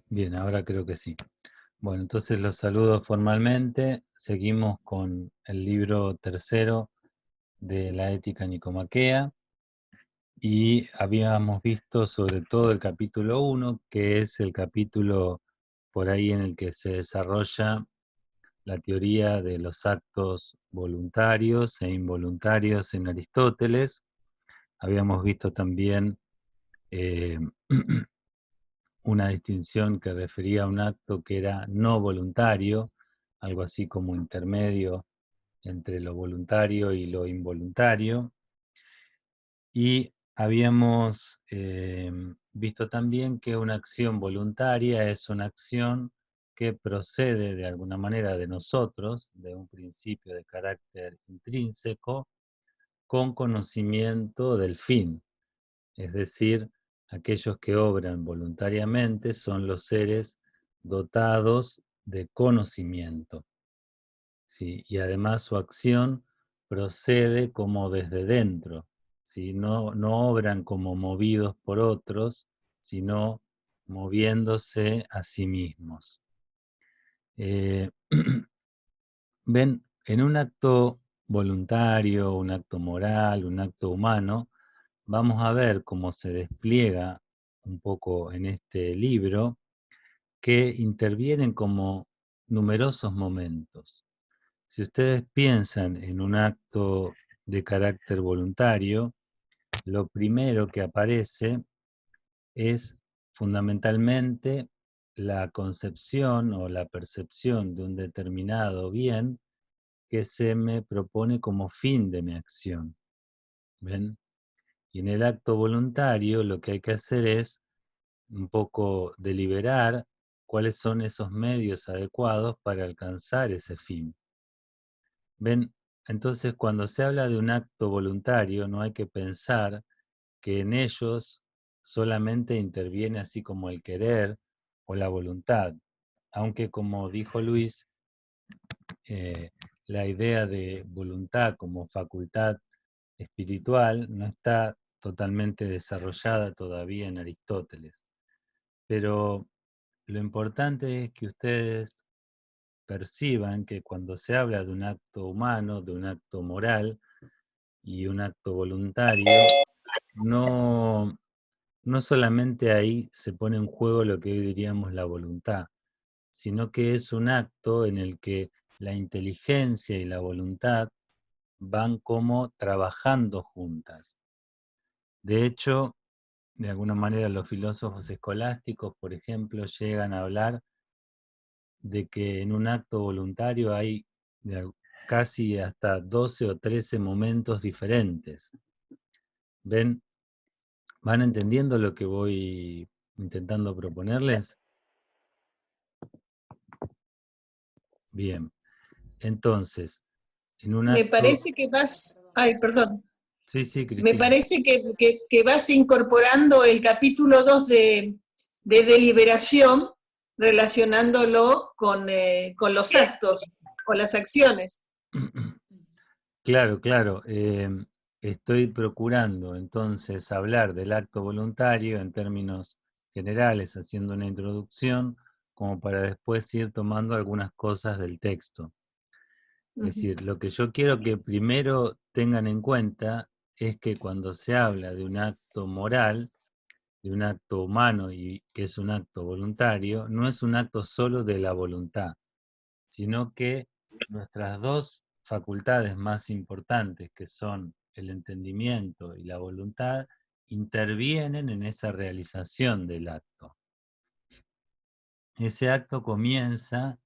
Bien, ahora creo que sí. Bueno, entonces los saludo formalmente. Seguimos con el libro tercero de la Ética Nicomaquea y habíamos visto sobre todo el capítulo 1, que es el capítulo por ahí en el que se desarrolla la teoría de los actos voluntarios e involuntarios en Aristóteles. Habíamos visto también eh, una distinción que refería a un acto que era no voluntario, algo así como intermedio entre lo voluntario y lo involuntario. Y habíamos visto también que una acción voluntaria es una acción que procede de alguna manera de nosotros, de un principio de carácter intrínseco, con conocimiento del fin. Es decir, aquellos que obran voluntariamente son los seres dotados de conocimiento, ¿sí? Y además su acción procede como desde dentro, ¿sí? No obran como movidos por otros, sino moviéndose a sí mismos. Ven, en un acto voluntario, un acto moral, un acto humano, vamos a ver cómo se despliega un poco en este libro, que intervienen como numerosos momentos. Si ustedes piensan en un acto de carácter voluntario, lo primero que aparece es fundamentalmente la concepción o la percepción de un determinado bien que se me propone como fin de mi acción. ¿Ven? Y en el acto voluntario lo que hay que hacer es un poco deliberar cuáles son esos medios adecuados para alcanzar ese fin. ¿Ven? Entonces, cuando se habla de un acto voluntario, no hay que pensar que en ellos solamente interviene así como el querer o la voluntad, aunque como dijo Luis, eh, la idea de voluntad como facultad espiritual no está totalmente desarrollada todavía en Aristóteles. Pero lo importante es que ustedes perciban que cuando se habla de un acto humano, de un acto moral y un acto voluntario, no, no solamente ahí se pone en juego lo que hoy diríamos la voluntad, sino que es un acto en el que la inteligencia y la voluntad van como trabajando juntas. De hecho, de alguna manera los filósofos escolásticos, por ejemplo, llegan a hablar de que en un acto voluntario hay casi hasta 12 o 13 momentos diferentes. ¿Ven? ¿Van entendiendo lo que voy intentando proponerles? Bien. Entonces, en un Me acto... parece que vas, ay, perdón, Sí, sí, me Cristina. parece que vas incorporando el capítulo 2 de deliberación, relacionándolo con los actos, con las acciones. Claro, claro. Estoy procurando entonces hablar del acto voluntario en términos generales, haciendo una introducción, como para después ir tomando algunas cosas del texto. Es decir, lo que yo quiero que primero tengan en cuenta es que cuando se habla de un acto moral, de un acto humano y que es un acto voluntario, no es un acto solo de la voluntad, sino que nuestras dos facultades más importantes, que son el entendimiento y la voluntad, intervienen en esa realización del acto. Ese acto comienza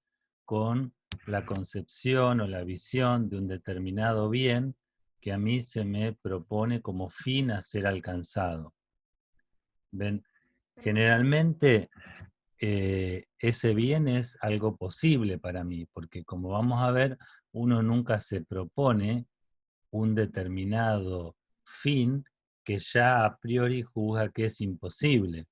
con la concepción o la visión de un determinado bien que a mí se me propone como fin a ser alcanzado. ¿Ven? Generalmente ese bien es algo posible para mí, porque como vamos a ver, uno nunca se propone un determinado fin que ya a priori juzga que es imposible.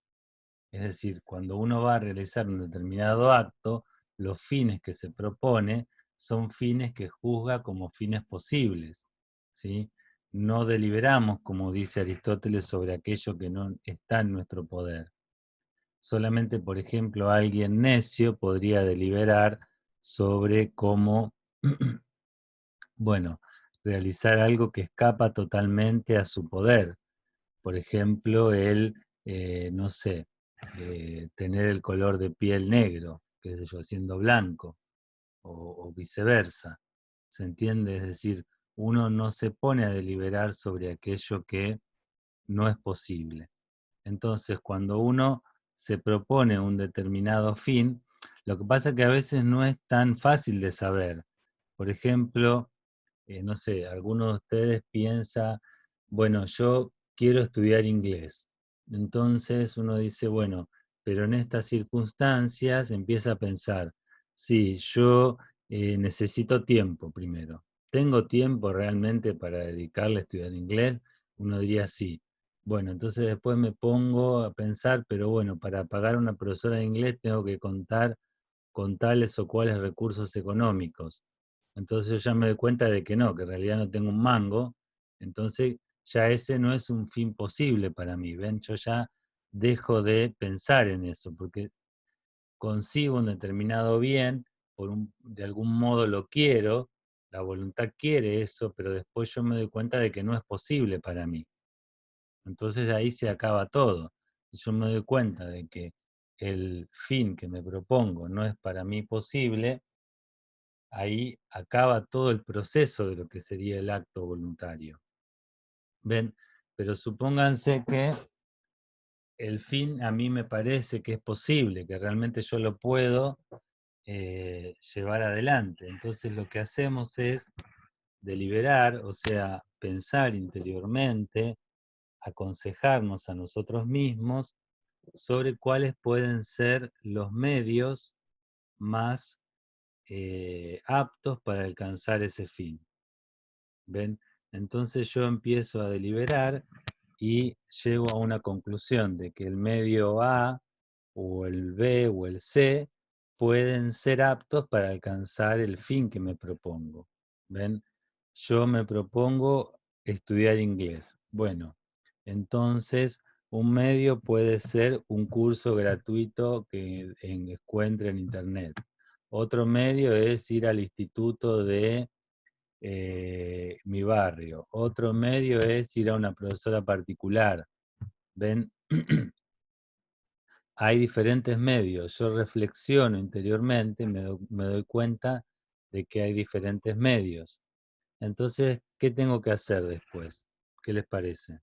Es decir, cuando uno va a realizar un determinado acto, los fines que se propone son fines que juzga como fines posibles, ¿sí? No deliberamos, como dice Aristóteles, sobre aquello que no está en nuestro poder. Solamente, por ejemplo, alguien necio podría deliberar sobre cómo, bueno, realizar algo que escapa totalmente a su poder. Por ejemplo, no sé, tener el color de piel negro, qué sé yo, siendo blanco, o viceversa. ¿Se entiende? Es decir, uno no se pone a deliberar sobre aquello que no es posible. Entonces, cuando uno se propone un determinado fin, lo que pasa es que a veces no es tan fácil de saber. Por ejemplo, no sé, alguno de ustedes piensa, bueno, yo quiero estudiar inglés. Entonces uno dice, bueno, pero en estas circunstancias empieza a pensar, sí, yo necesito tiempo primero. ¿Tengo tiempo realmente para dedicarle a estudiar inglés? Uno diría sí. Bueno, entonces después me pongo a pensar, pero bueno, para pagar a una profesora de inglés tengo que contar con tales o cuales recursos económicos. Entonces yo ya me doy cuenta de que no, que en realidad no tengo un mango, entonces ya ese no es un fin posible para mí, ¿ven? Yo ya dejo de pensar en eso, porque consigo un determinado bien, de algún modo lo quiero, la voluntad quiere eso, pero después yo me doy cuenta de que no es posible para mí. Entonces ahí se acaba todo. Yo me doy cuenta de que el fin que me propongo no es para mí posible, ahí acaba todo el proceso de lo que sería el acto voluntario. ¿Ven? Pero supónganse que el fin a mí me parece que es posible, que realmente yo lo puedo llevar adelante. Entonces lo que hacemos es deliberar, o sea, pensar interiormente, aconsejarnos a nosotros mismos sobre cuáles pueden ser los medios más aptos para alcanzar ese fin. ¿Ven? Entonces yo empiezo a deliberar y llego a una conclusión de que el medio A o el B o el C pueden ser aptos para alcanzar el fin que me propongo. ¿Ven? Yo me propongo estudiar inglés. Bueno, entonces un medio puede ser un curso gratuito que encuentre en internet. Otro medio es ir al instituto de mi barrio. Otro medio es ir a una profesora particular. ¿Ven? Hay diferentes medios. Yo reflexiono interiormente, me doy cuenta de que hay diferentes medios. Entonces, ¿qué tengo que hacer después? ¿Qué les parece?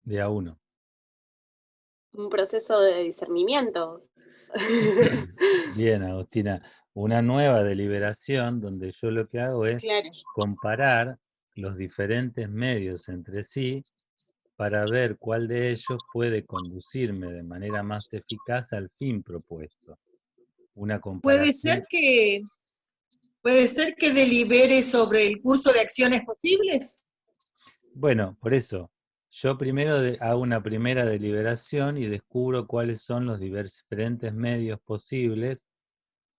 De a uno. Un proceso de discernimiento. Bien, Agustina. Una nueva deliberación donde yo lo que hago es Claro. comparar los diferentes medios entre sí para ver cuál de ellos puede conducirme de manera más eficaz al fin propuesto. Una Puede comparación. ser que, puede ser que delibere sobre el curso de acciones posibles. Bueno, por eso, yo primero hago una primera deliberación y descubro cuáles son los diferentes medios posibles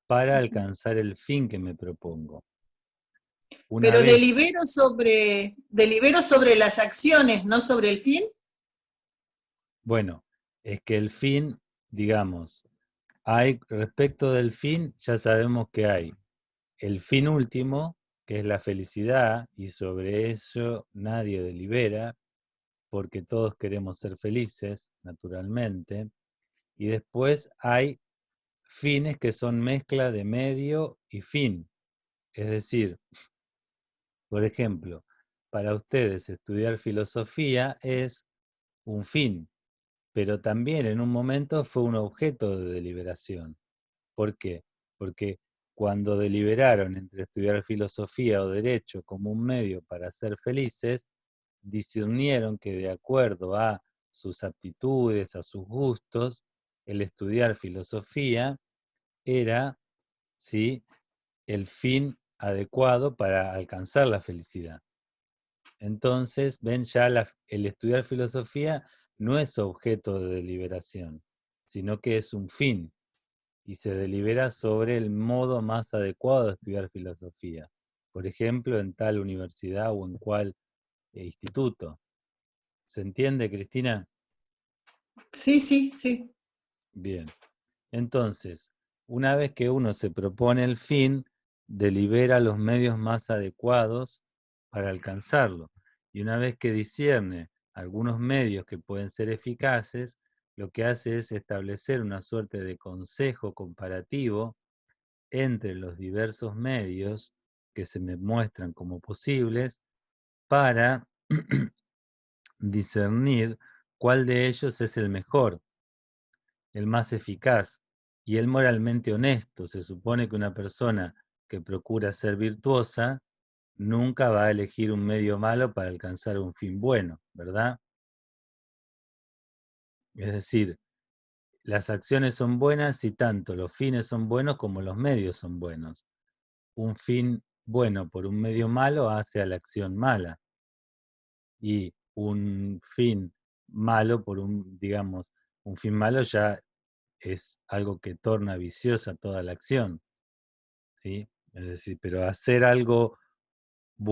para alcanzar el fin que me propongo. Una Pero vez, delibero sobre las acciones, no sobre el fin. bueno, es que el fin, digamos, respecto del fin, ya sabemos que hay el fin último, que es la felicidad, y sobre eso nadie delibera, porque todos queremos ser felices, naturalmente, y después hay fines que son mezcla de medio y fin. Es decir, por ejemplo, para ustedes estudiar filosofía es un fin, pero también en un momento fue un objeto de deliberación. ¿Por qué? Porque cuando deliberaron entre estudiar filosofía o derecho como un medio para ser felices, discernieron que de acuerdo a sus aptitudes, a sus gustos, el estudiar filosofía era, ¿sí?, el fin adecuado para alcanzar la felicidad. Entonces, ven, ya el estudiar filosofía no es objeto de deliberación, sino que es un fin, y se delibera sobre el modo más adecuado de estudiar filosofía. por ejemplo, en tal universidad o en cual instituto. ¿Se entiende, Cristina? Sí, sí, sí. Bien. Entonces, una vez que uno se propone el fin, delibera los medios más adecuados para alcanzarlo. Y una vez que discierne algunos medios que pueden ser eficaces, lo que hace es establecer una suerte de consejo comparativo entre los diversos medios que se me muestran como posibles para discernir cuál de ellos es el mejor, el más eficaz y el moralmente honesto. Se supone que una persona que procura ser virtuosa nunca va a elegir un medio malo para alcanzar un fin bueno, ¿verdad? Es decir, las acciones son buenas y tanto los fines son buenos como los medios son buenos. Un fin bueno por un medio malo hace a la acción mala, y un fin malo por digamos, un fin malo ya es algo que torna viciosa toda la acción, ¿sí? Es decir, pero hacer algo,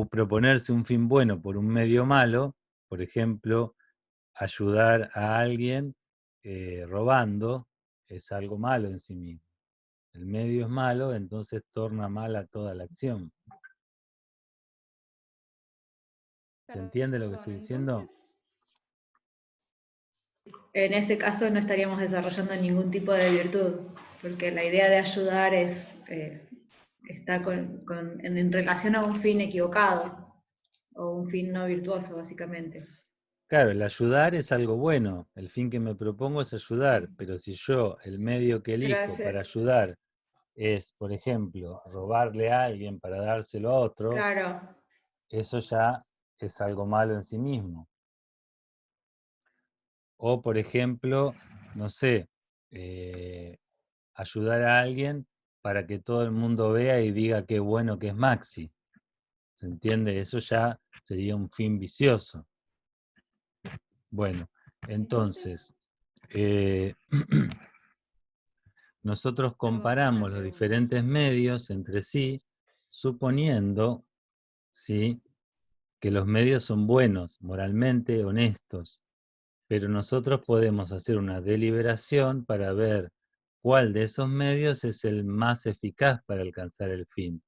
proponerse un fin bueno por un medio malo, por ejemplo, ayudar a alguien robando, es algo malo en sí mismo. El medio es malo, entonces torna mala toda la acción. ¿Se entiende lo que estoy diciendo? En ese caso no estaríamos desarrollando ningún tipo de virtud, porque la idea de ayudar está en relación a un fin equivocado, o un fin no virtuoso, básicamente. Claro, el ayudar es algo bueno, el fin que me propongo es ayudar, pero si yo el medio que elijo para ayudar es, por ejemplo, robarle a alguien para dárselo a otro, claro, eso ya es algo malo en sí mismo. O, por ejemplo, no sé, ayudar a alguien para que todo el mundo vea y diga qué bueno que es Maxi. ¿Se entiende? Eso ya sería un fin vicioso. Bueno, entonces, nosotros comparamos los diferentes medios entre sí, suponiendo, ¿sí?, que los medios son buenos, moralmente honestos, pero nosotros podemos hacer una deliberación para ver cuál de esos medios es el más eficaz para alcanzar el fin,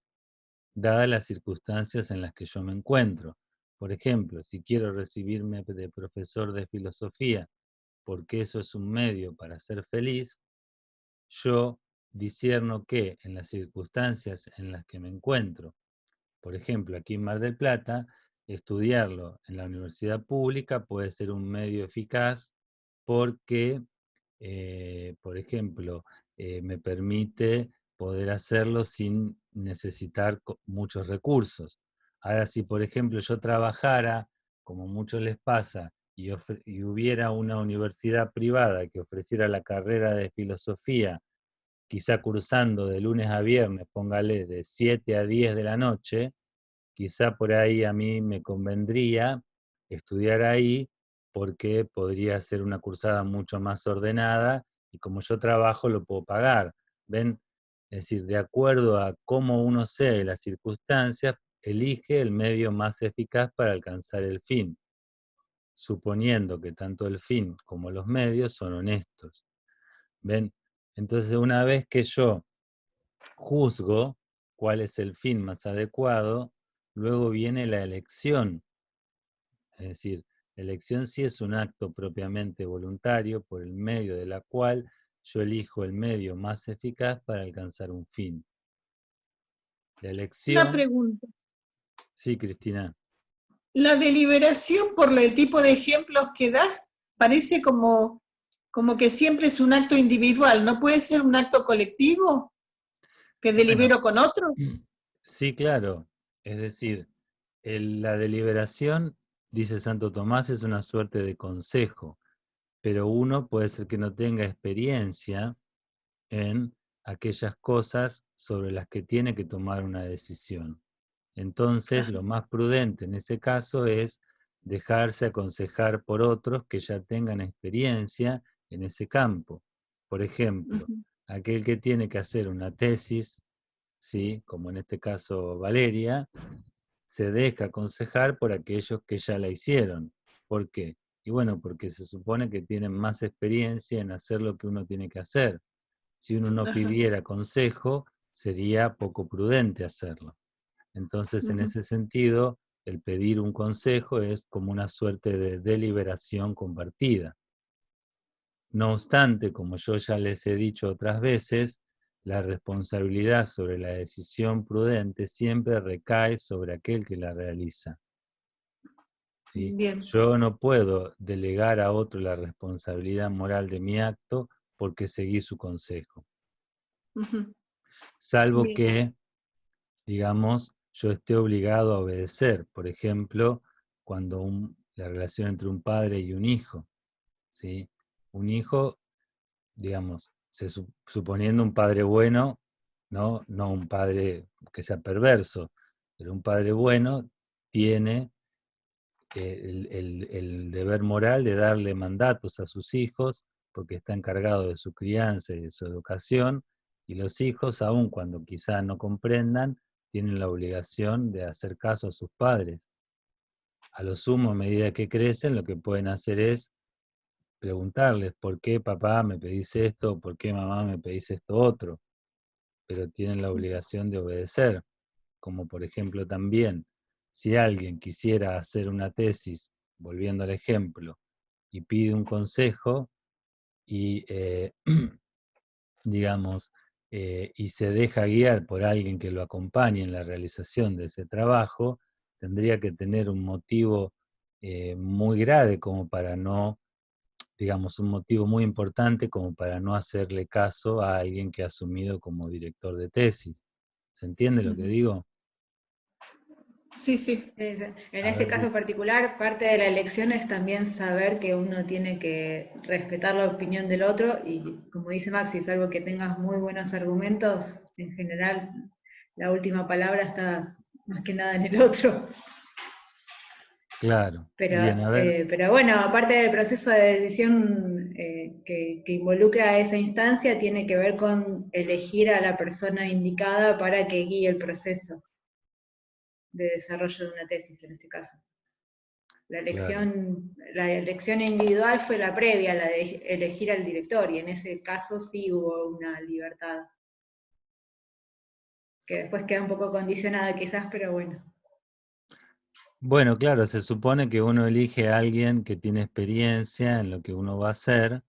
dadas las circunstancias en las que yo me encuentro. Por ejemplo, si quiero recibirme de profesor de filosofía, porque eso es un medio para ser feliz, yo discierno que en las circunstancias en las que me encuentro, por ejemplo, aquí en Mar del Plata, estudiarlo en la universidad pública puede ser un medio eficaz porque, por ejemplo, me permite poder hacerlo sin necesitar muchos recursos. Ahora, si por ejemplo yo trabajara, como muchos les pasa, y hubiera una universidad privada que ofreciera la carrera de filosofía, quizá cursando de lunes a viernes, póngale de 7 a 10 de la noche, quizá por ahí a mí me convendría estudiar ahí porque podría ser una cursada mucho más ordenada y como yo trabajo lo puedo pagar. ¿Ven? Es decir, de acuerdo a cómo uno sea y las circunstancias, elige el medio más eficaz para alcanzar el fin, suponiendo que tanto el fin como los medios son honestos. ¿Ven? Entonces, una vez que yo juzgo cuál es el fin más adecuado, luego viene la elección. Es decir, la elección sí es un acto propiamente voluntario por el medio de la cual yo elijo el medio más eficaz para alcanzar un fin. La Una elección... pregunta. Sí, Cristina. La deliberación, por el tipo de ejemplos que das, parece como que siempre es un acto individual, ¿no puede ser un acto colectivo que Bueno, delibero con otro? sí, claro. Es decir, la deliberación, dice Santo Tomás, es una suerte de consejo, pero uno puede ser que no tenga experiencia en aquellas cosas sobre las que tiene que tomar una decisión. Entonces, lo más prudente en ese caso es dejarse aconsejar por otros que ya tengan experiencia en ese campo. Por ejemplo, aquel que tiene que hacer una tesis ¿sí? Como en este caso Valeria, se deja aconsejar por aquellos que ya la hicieron. ¿Por qué? Y bueno, porque se supone que tienen más experiencia en hacer lo que uno tiene que hacer. Si uno no Ajá. pidiera consejo, sería poco prudente hacerlo. Entonces, en Ujú. ese sentido, el pedir un consejo es como una suerte de deliberación compartida. No obstante, como yo ya les he dicho otras veces, la responsabilidad sobre la decisión prudente siempre recae sobre aquel que la realiza, ¿sí? Bien. Yo no puedo delegar a otro la responsabilidad moral de mi acto porque seguí su consejo, Ujú. salvo Bien. que, digamos, yo esté obligado a obedecer. Por ejemplo, cuando la relación entre un padre y un hijo, ¿sí? Un hijo, digamos, suponiendo un padre bueno, ¿no? No un padre que sea perverso, pero un padre bueno tiene el deber moral de darle mandatos a sus hijos, porque está encargado de su crianza y de su educación, y los hijos, aun cuando quizá no comprendan, tienen la obligación de hacer caso a sus padres. A lo sumo, a medida que crecen, lo que pueden hacer es preguntarles, ¿por qué papá me pedís esto? ¿Por qué mamá me pedís esto otro? Pero tienen la obligación de obedecer. Como por ejemplo también, si alguien quisiera hacer una tesis, volviendo al ejemplo, y pide un consejo y, digamos, y se deja guiar por alguien que lo acompañe en la realización de ese trabajo, tendría que tener un motivo muy grave como para no, digamos, un motivo muy importante como para no hacerle caso a alguien que ha asumido como director de tesis. ¿Se entiende lo que Ujú. digo? Sí, sí. Sí, sí. En A ese ver, caso particular, parte de la elección es también saber que uno tiene que respetar la opinión del otro y, como dice Maxi, salvo que tengas muy buenos argumentos, en general la última palabra está más que nada en el otro. claro, Pero, bien, a ver, pero bueno, aparte del proceso de decisión que involucra a esa instancia, tiene que ver con elegir a la persona indicada para que guíe el proceso de desarrollo de una tesis, en este caso. claro. La elección individual fue la previa, la de elegir al director, y en ese caso sí hubo una libertad, que después queda un poco condicionada quizás, pero bueno. Bueno, claro, se supone que uno elige a alguien que tiene experiencia en lo que uno va a hacer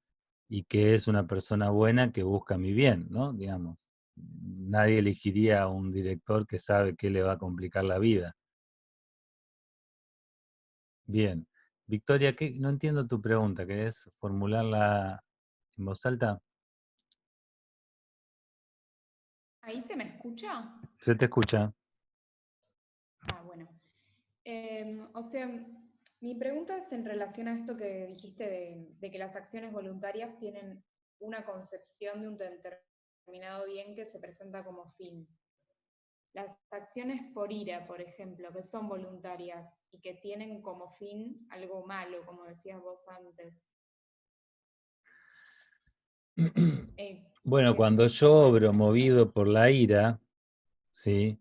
y que es una persona buena que busca mi bien, ¿no? Digamos, nadie elegiría a un director que sabe que le va a complicar la vida. Bien. Victoria, no entiendo tu pregunta, ¿querés formularla en voz alta? ¿Ahí se me escucha? Se te escucha. Ah, bueno. O sea, mi pregunta es en relación a esto que dijiste de que las acciones voluntarias tienen una concepción de un determinado bien que se presenta como fin. Las acciones por ira, por ejemplo, que son voluntarias y que tienen como fin algo malo, como decías vos antes. Bueno, ¿Qué, cuando yo qué obro piensan ustedes? movido por la ira, ¿sí?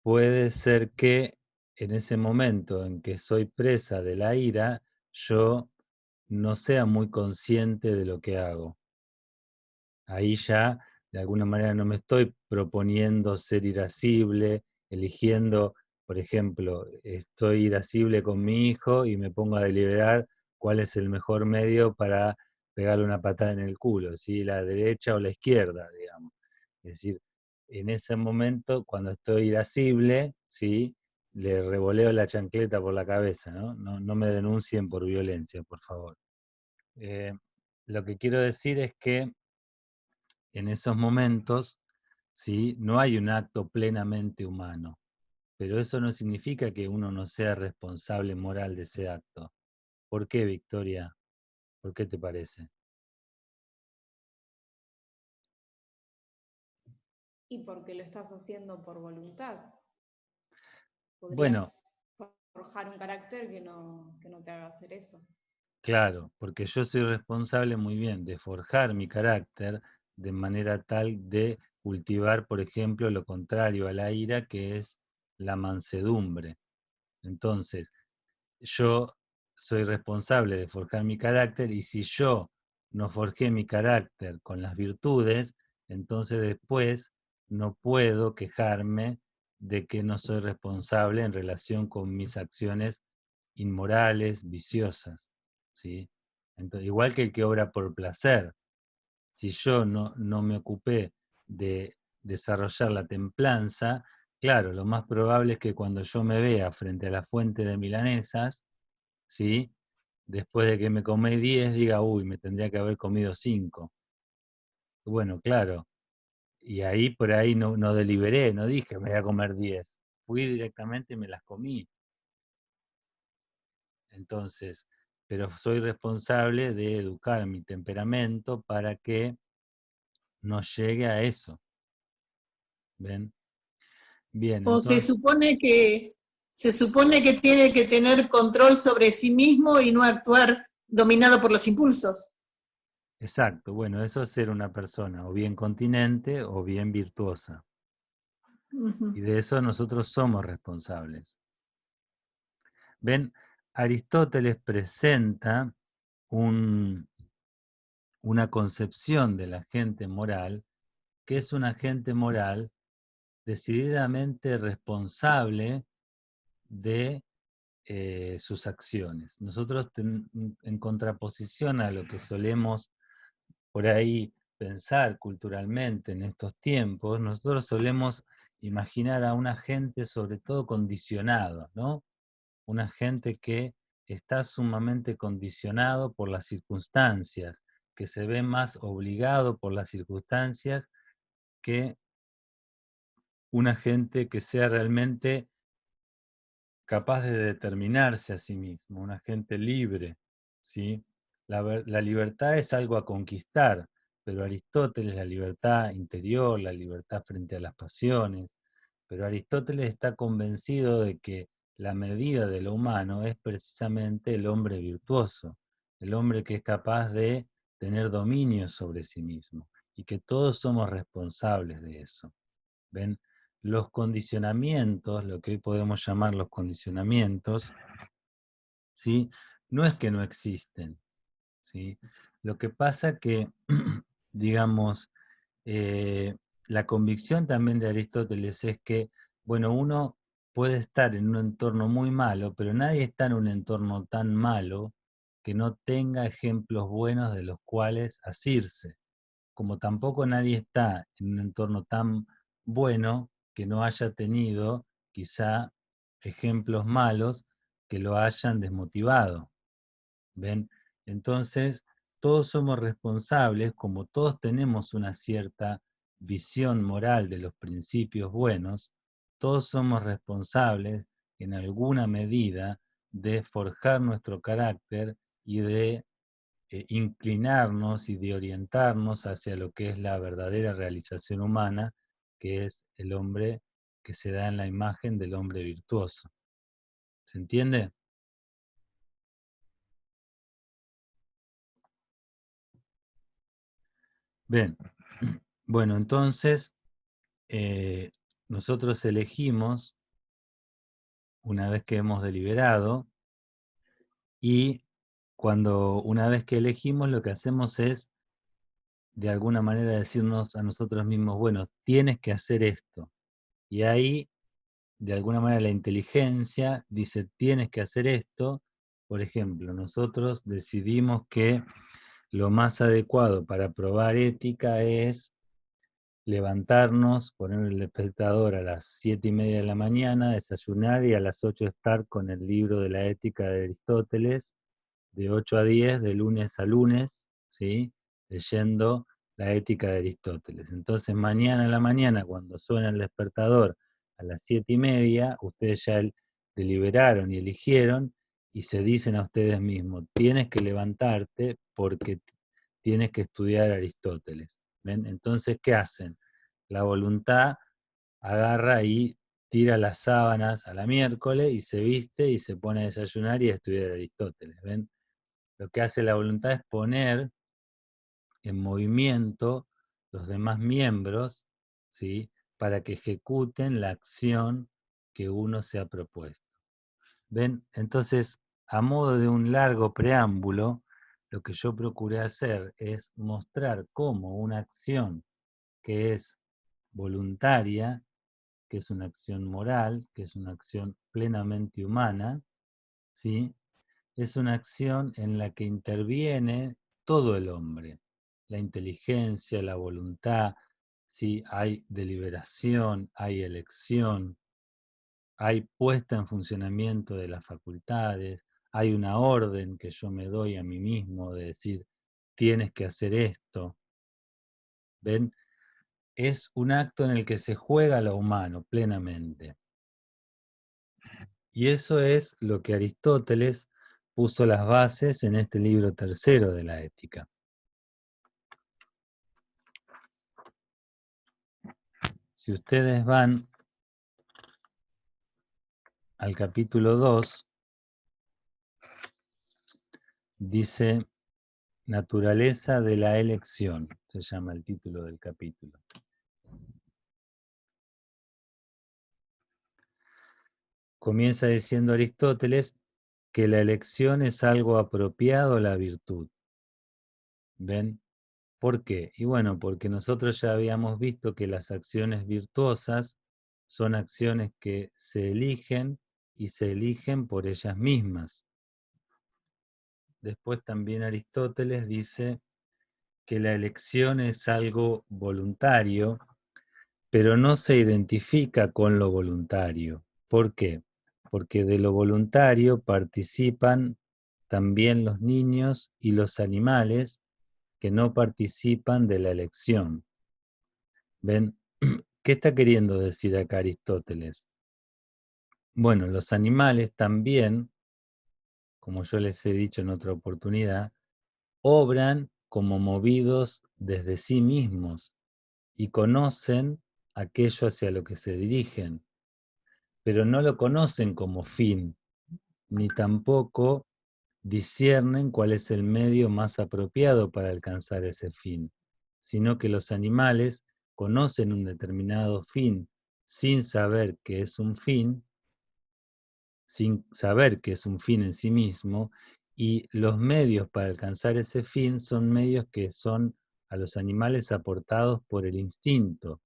Puede ser que en ese momento en que soy presa de la ira, yo no sea muy consciente de lo que hago. Ahí ya, de alguna manera, no me estoy proponiendo ser irascible, eligiendo, por ejemplo, estoy irascible con mi hijo y me pongo a deliberar cuál es el mejor medio para pegarle una patada en el culo, ¿sí? La derecha o la izquierda, digamos. Es decir, en ese momento, cuando estoy irascible, ¿sí? Le revoleo la chancleta por la cabeza, ¿no? No me denuncien por violencia, por favor. Eh, lo que quiero decir es que en esos momentos, ¿sí? No hay un acto plenamente humano, pero eso no significa que uno no sea responsable moral de ese acto. ¿Por qué, Victoria? ¿Por qué te parece? Y porque lo estás haciendo por voluntad. Bueno, Podrías forjar un carácter que no te haga hacer eso. claro, porque yo soy responsable muy bien de forjar mi carácter de manera tal de cultivar, por ejemplo, lo contrario a la ira, que es la mansedumbre. Entonces, yo soy responsable de forjar mi carácter, y si yo no forjé mi carácter con las virtudes, entonces después no puedo quejarme de que no soy responsable en relación con mis acciones inmorales, viciosas, ¿sí? Entonces, igual que el que obra por placer, si yo no me ocupé de desarrollar la templanza, claro, lo más probable es que cuando yo me vea frente a la fuente de milanesas, ¿sí?, después de que me comí 10, diga, uy, me tendría que haber comido 5. Bueno, claro, y ahí por ahí no deliberé, no dije me voy a comer 10. Fui directamente y me las comí. Entonces, pero soy responsable de educar mi temperamento para que no llegue a eso. ¿Ven? Bien, O entonces, se supone que tiene que tener control sobre sí mismo y no actuar dominado por los impulsos. exacto, bueno, eso es ser una persona o bien continente o bien virtuosa. Ujú. Y de eso nosotros somos responsables. ¿Ven? Aristóteles presenta una concepción de la gente moral, que es una gente moral decididamente responsable de sus acciones. Nosotros, en contraposición a lo que solemos por ahí pensar culturalmente en estos tiempos, nosotros solemos imaginar a una gente sobre todo condicionada, ¿no? Una gente que está sumamente condicionado por las circunstancias, que se ve más obligado por las circunstancias que una gente que sea realmente capaz de determinarse a sí mismo, una gente libre, ¿sí? La libertad es algo a conquistar, pero Aristóteles, la libertad interior, la libertad frente a las pasiones, pero Aristóteles está convencido de que la medida de lo humano es precisamente el hombre virtuoso, el hombre que es capaz de tener dominio sobre sí mismo, y que todos somos responsables de eso. ¿Ven? Los condicionamientos, lo que hoy podemos llamar los condicionamientos, ¿sí?, no es que no existen, ¿sí? Lo que pasa que, digamos, eh, la convicción también de Aristóteles es que, bueno, uno puede estar en un entorno muy malo, pero nadie está en un entorno tan malo que no tenga ejemplos buenos de los cuales asirse, como tampoco nadie está en un entorno tan bueno que no haya tenido quizá ejemplos malos que lo hayan desmotivado. ¿Ven? Entonces, todos somos responsables, como todos tenemos una cierta visión moral de los principios buenos, todos somos responsables en alguna medida de forjar nuestro carácter y de inclinarnos y de orientarnos hacia lo que es la verdadera realización humana, que es el hombre que se da en la imagen del hombre virtuoso. ¿Se entiende? Bien, bueno, entonces nosotros elegimos una vez que hemos deliberado, y una vez que elegimos, lo que hacemos es de alguna manera decirnos a nosotros mismos, bueno, tienes que hacer esto. Y ahí, de alguna manera, la inteligencia dice, tienes que hacer esto. Por ejemplo, nosotros decidimos que lo más adecuado para probar ética es levantarnos, poner el despertador a las 7:30 de la mañana, desayunar y a las 8 estar con el libro de la ética de Aristóteles, de 8 a 10, de lunes a lunes, ¿sí?, leyendo la ética de Aristóteles. Entonces mañana a la mañana, cuando suena el despertador a las 7:30, ustedes ya deliberaron y eligieron, y se dicen a ustedes mismos, tienes que levantarte porque tienes que estudiar Aristóteles. ¿Ven? Entonces, ¿qué hacen? La voluntad agarra y tira las sábanas a la miércoles y se viste y se pone a desayunar y a estudiar Aristóteles. ¿Ven? Lo que hace la voluntad es poner en movimiento los demás miembros ¿sí? Para que ejecuten la acción que uno se ha propuesto. ¿Ven? Entonces, a modo de un largo preámbulo, lo que yo procuré hacer es mostrar cómo una acción que es voluntaria, que es una acción moral, que es una acción plenamente humana, ¿sí? Es una acción en la que interviene todo el hombre, la inteligencia, la voluntad, ¿sí? Hay deliberación, hay elección, hay puesta en funcionamiento de las facultades, hay una orden que yo me doy a mí mismo de decir, tienes que hacer esto. ¿Ven? Es un acto en el que se juega lo humano plenamente. Y eso es lo que Aristóteles puso las bases en este libro tercero de la Ética. Si ustedes van al capítulo 2, dice Naturaleza de la elección, se llama el título del capítulo. Comienza diciendo Aristóteles que la elección es algo apropiado a la virtud. ¿Ven? ¿Por qué? Y bueno, porque nosotros ya habíamos visto que las acciones virtuosas son acciones que se eligen y se eligen por ellas mismas. Después también Aristóteles dice que la elección es algo voluntario, pero no se identifica con lo voluntario. ¿Por qué? Porque de lo voluntario participan también los niños y los animales que no participan de la elección. ¿Ven? ¿Qué está queriendo decir acá Aristóteles? Bueno, los animales también, como yo les he dicho en otra oportunidad, obran como movidos desde sí mismos y conocen aquello hacia lo que se dirigen, pero no lo conocen como fin, ni tampoco disciernen cuál es el medio más apropiado para alcanzar ese fin, sino que los animales conocen un determinado fin sin saber que es un fin, sin saber que es un fin en sí mismo, y los medios para alcanzar ese fin son medios que son a los animales aportados por el instinto.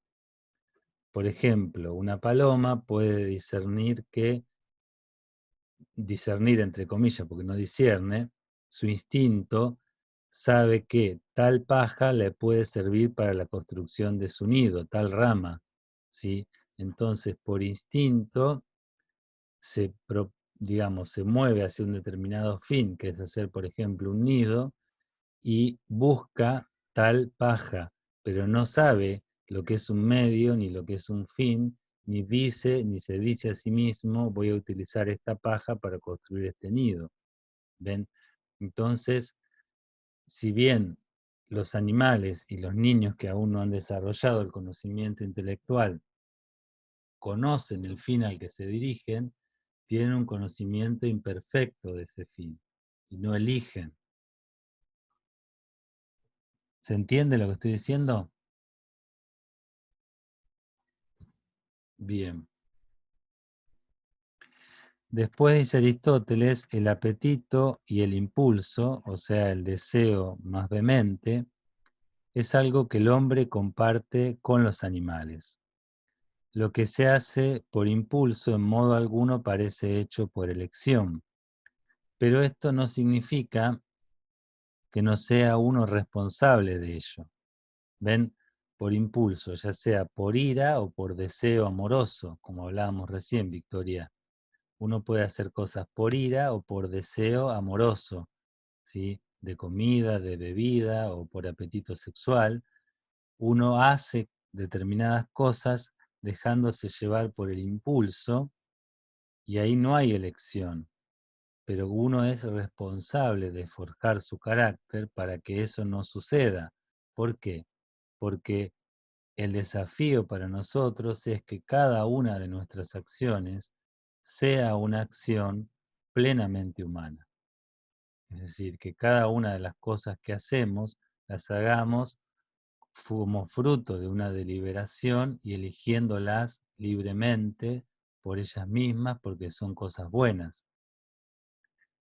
Por ejemplo, una paloma puede discernir entre comillas, porque no discierne, su instinto sabe que tal paja le puede servir para la construcción de su nido, tal rama, ¿sí? Entonces, por instinto, se mueve hacia un determinado fin, que es hacer, por ejemplo, un nido, y busca tal paja, pero no sabe lo que es un medio, ni lo que es un fin, ni se dice a sí mismo, voy a utilizar esta paja para construir este nido. ¿Ven? Entonces, si bien los animales y los niños que aún no han desarrollado el conocimiento intelectual conocen el fin al que se dirigen, tienen un conocimiento imperfecto de ese fin y no eligen. ¿Se entiende lo que estoy diciendo? Bien. Después dice Aristóteles, el apetito y el impulso, o sea, el deseo más vehemente, es algo que el hombre comparte con los animales. Lo que se hace por impulso en modo alguno parece hecho por elección, pero esto no significa que no sea uno responsable de ello. ¿Ven? Por impulso, ya sea por ira o por deseo amoroso, como hablábamos recién, Victoria. Uno puede hacer cosas por ira o por deseo amoroso, ¿sí? De comida, de bebida o por apetito sexual. Uno hace determinadas cosas dejándose llevar por el impulso y ahí no hay elección, pero uno es responsable de forjar su carácter para que eso no suceda. ¿Por qué? Porque el desafío para nosotros es que cada una de nuestras acciones sea una acción plenamente humana. Es decir, que cada una de las cosas que hacemos las hagamos como fruto de una deliberación y eligiéndolas libremente por ellas mismas porque son cosas buenas.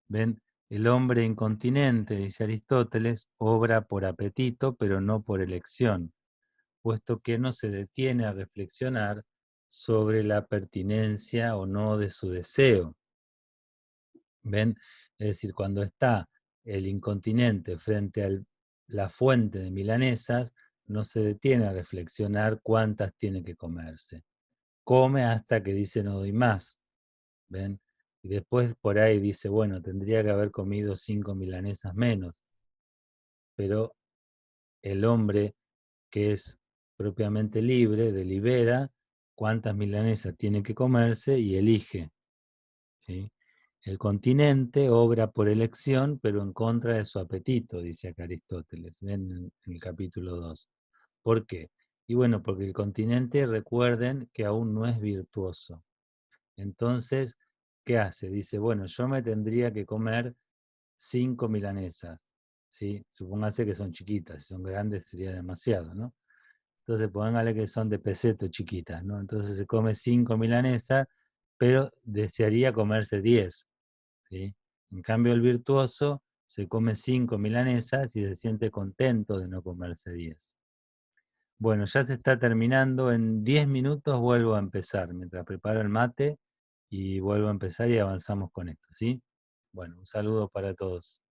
¿Ven? El hombre incontinente, dice Aristóteles, obra por apetito, pero no por elección, puesto que no se detiene a reflexionar sobre la pertinencia o no de su deseo. ¿Ven? Es decir, cuando está el incontinente frente a la fuente de milanesas, no se detiene a reflexionar cuántas tiene que comerse. Come hasta que dice no doy más. ¿Ven? Y después por ahí dice, bueno, tendría que haber comido 5 milanesas menos. Pero el hombre que es propiamente libre, delibera cuántas milanesas tiene que comerse y elige. ¿Sí? El continente obra por elección, pero en contra de su apetito, dice acá Aristóteles, ¿ven? En el capítulo 2. ¿Por qué? Y bueno, porque el continente, recuerden que aún no es virtuoso. Entonces, ¿qué hace? Dice, bueno, yo me tendría que comer 5 milanesas, ¿sí? Supóngase que son chiquitas, si son grandes sería demasiado, ¿no? Entonces, póngale que son de peseto chiquitas, ¿no? Entonces se come 5 milanesas, pero desearía comerse 10, ¿sí? En cambio, el virtuoso se come 5 milanesas y se siente contento de no comerse 10. Bueno, ya se está terminando, en 10 minutos vuelvo a empezar, mientras preparo el mate y vuelvo a empezar y avanzamos con esto, ¿sí? Bueno, un saludo para todos.